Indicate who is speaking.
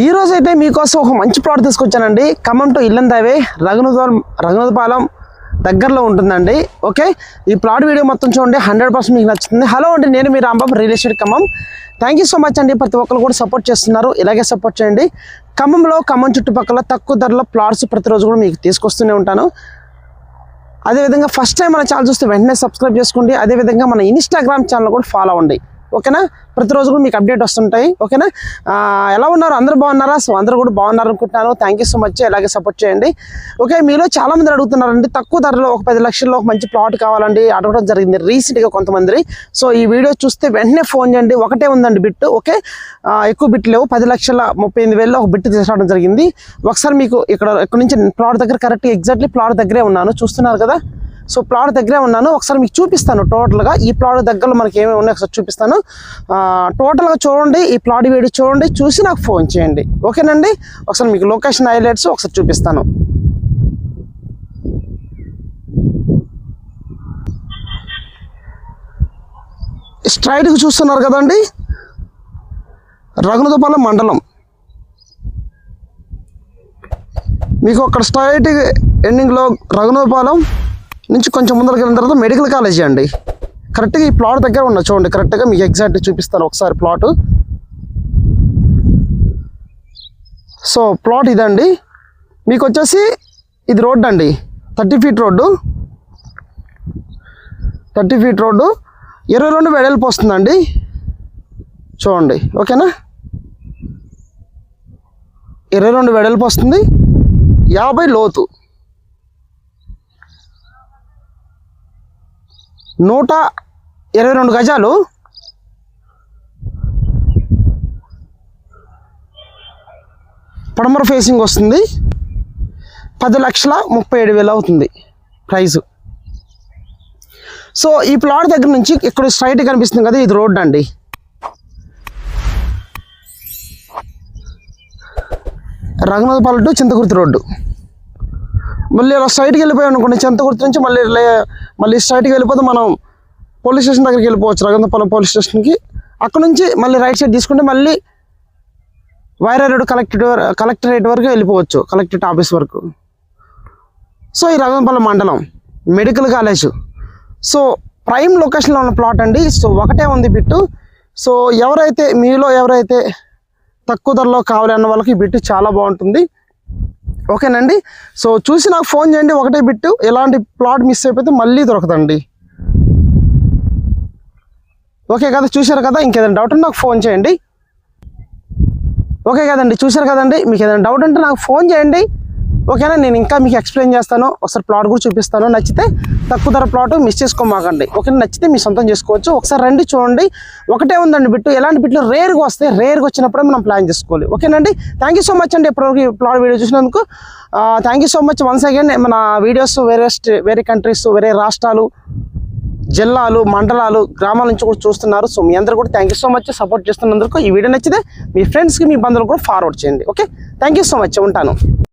Speaker 1: ఈ రోజు అయితే మీకోసం ఒక మంచి ప్లాట్ తీసుకొచ్చానండి. ఖమ్మం టు ఇల్లందావే రఘునాథపాలెం దగ్గరలో ఉంటుందండి. ఓకే, ఈ ప్లాట్ వీడియో మొత్తం చూడండి, 100% మీకు నచ్చుతుంది. హలో అండి, నేను మీ Rambabu, real estate Khammam. Thank you so much అండి. ప్రతి ఒక్కరు కూడా సపోర్ట్ చేస్తున్నారు, ఇలాగే సపోర్ట్ చేయండి. ఖమ్మం చుట్టుపక్కల తక్కువ ధరలో ప్లాట్స్ ప్రతిరోజు కూడా మీకు తీసుకొస్తూనే ఉంటాను. అదేవిధంగా ఫస్ట్ టైం మన ఛానల్ చూస్తే వెంటనే సబ్స్క్రైబ్ చేసుకోండి. అదేవిధంగా మన ఇన్స్టాగ్రామ్ ఛానల్ కూడా ఫాలో అవ్వండి. ఓకేనా, ప్రతిరోజు కూడా మీకు అప్డేట్ వస్తుంటాయి. ఓకేనా, ఎలా ఉన్నారు? అందరూ బాగున్నారా? సో అందరూ కూడా బాగున్నారు అనుకుంటున్నాను. థ్యాంక్ యూ సో మచ్, ఇలాగే సపోర్ట్ చేయండి. ఓకే, మీలో చాలా మంది అడుగుతున్నారండి, తక్కువ ధరలో ఒక 10 లక్షల్లో ఒక మంచి ప్లాట్ కావాలండి అడగడం జరిగింది రీసెంట్గా కొంతమంది. సో ఈ వీడియో చూస్తే వెంటనే ఫోన్ చేయండి. ఒకటే ఉందండి బిట్. ఓకే, ఎక్కువ బిట్ లేవు. 10,38,000 ఒక బిట్ తీసుకురావడం జరిగింది. ఒకసారి మీకు ఇక్కడ నుంచి ప్లాట్ దగ్గర కరెక్ట్ ఎగ్జాక్ట్లీ ప్లాట్ దగ్గరే ఉన్నాను, చూస్తున్నారు కదా. సో ప్లాట్ దగ్గరే ఉన్నాను, ఒకసారి మీకు చూపిస్తాను. టోటల్గా ఈ ప్లాట్ దగ్గరలో మనకి ఏమేమి ఉన్నాయి ఒకసారి చూపిస్తాను. టోటల్గా చూడండి, ఈ ప్లాట్ వీడియో చూడండి, చూసి నాకు ఫోన్ చేయండి. ఓకేనండి, ఒకసారి మీకు లొకేషన్ హైలైట్స్ ఒకసారి చూపిస్తాను. స్ట్రైట్గా చూస్తున్నారు కదండి, రఘునాథపాలెం మండలం. మీకు అక్కడ స్ట్రైట్ ఎండింగ్లో రఘునాథపాలెం నుంచి కొంచెం ముందరికి వెళ్ళిన తర్వాత మెడికల్ కాలేజీ అండి. కరెక్ట్గా ఈ ప్లాట్ దగ్గర ఉన్నా చూడండి, కరెక్ట్గా మీకు ఎగ్జాక్ట్గా చూపిస్తాను ఒకసారి ప్లాట్. సో ప్లాట్ ఇదండి. మీకు వచ్చేసి ఇది రోడ్డు అండి, 30 ఫీట్ రోడ్డు. 30 ఫీట్ రోడ్డు 22 వెడల్పు వస్తుందండి, చూడండి. ఓకేనా, 22 వెడల్పు వస్తుంది, 50 లోతు, 122 గజాలు. పడమర ఫేసింగ్ వస్తుంది. 10,37,000 అవుతుంది ప్రైజు. సో ఈ ప్లాట్ దగ్గర నుంచి ఇక్కడ స్ట్రైట్ కనిపిస్తుంది కదా, ఇది రోడ్ అండి. Raghunathapalem to Chintakurthi road. మళ్ళీ అలా స్ట్రైట్కి వెళ్ళిపోయాం అనుకోండి, చింతకుర్తి నుంచి మళ్ళీ స్ట్రైట్కి వెళ్ళిపోతే మనం పోలీస్ స్టేషన్ దగ్గరికి వెళ్ళిపోవచ్చు, రఘునాథపాలెం పోలీస్ స్టేషన్కి. అక్కడ నుంచి మళ్ళీ రైట్ సైడ్ తీసుకుంటే మళ్ళీ వైరా రోడ్ కలెక్టరేట్ వరకు వెళ్ళిపోవచ్చు, కలెక్టరేట్ ఆఫీస్ వరకు. సో ఈ రఘునాథపాలెం మండలం మెడికల్ కాలేజ్. సో ప్రైమ్ లొకేషన్లో ఉన్న ప్లాట్ అండి. సో ఒకటే ఉంది బిట్టు. సో మీలో ఎవరైతే తక్కువ ధరలో కావాలి అన్న వాళ్ళకి ఈ బిట్టు చాలా బాగుంటుంది. ఓకేనండి, సో చూసి నాకు ఫోన్ చేయండి. ఒకటే బిట్టు, ఎలాంటి ప్లాట్ మిస్ అయిపోతే మళ్ళీ దొరకదండి. ఓకే కదా, చూశారు కదా. ఇంకేదైనా డౌట్ ఉంటే నాకు ఫోన్ చేయండి. ఓకే కదండి, చూశారు కదండి. మీకు ఏదైనా డౌట్ ఉంటే నాకు ఫోన్ చేయండి. ఓకేనా, నేను ఇంకా మీకు ఎక్స్ప్లెయిన్ చేస్తాను. ఒకసారి ప్లాట్ కూడా చూపిస్తాను. నచ్చితే తక్కువ ధర ప్లాట్ మిస్ చేసుకోమాకండి. ఓకే, నచ్చితే మీ సొంతం చేసుకోవచ్చు. ఒకసారి రండి, చూడండి. ఒకటే ఉందండి బిట్టు. ఎలాంటి బిట్లు రేర్గా వస్తాయి, రేర్గా వచ్చినప్పుడే మనం ప్లాన్ చేసుకోవాలి. ఓకేనండి, థ్యాంక్ యూ సో మచ్ అండి ఇప్పటివరకు ఈ ప్లాట్ వీడియో చూసినందుకు. Thank you so much once again. మన వీడియోస్ వేరే కంట్రీస్, వేరే రాష్ట్రాలు, జిల్లాలు, మండలాలు, గ్రామాల నుంచి కూడా చూస్తున్నారు. సో మీ అందరూ కూడా thank you so much support చేస్తున్నందుకు. ఈ వీడియో నచ్చితే మీ ఫ్రెండ్స్కి, మీ బంధువులకు కూడా ఫార్వర్డ్ చేయండి. Okay, thank you so much, ఉంటాను.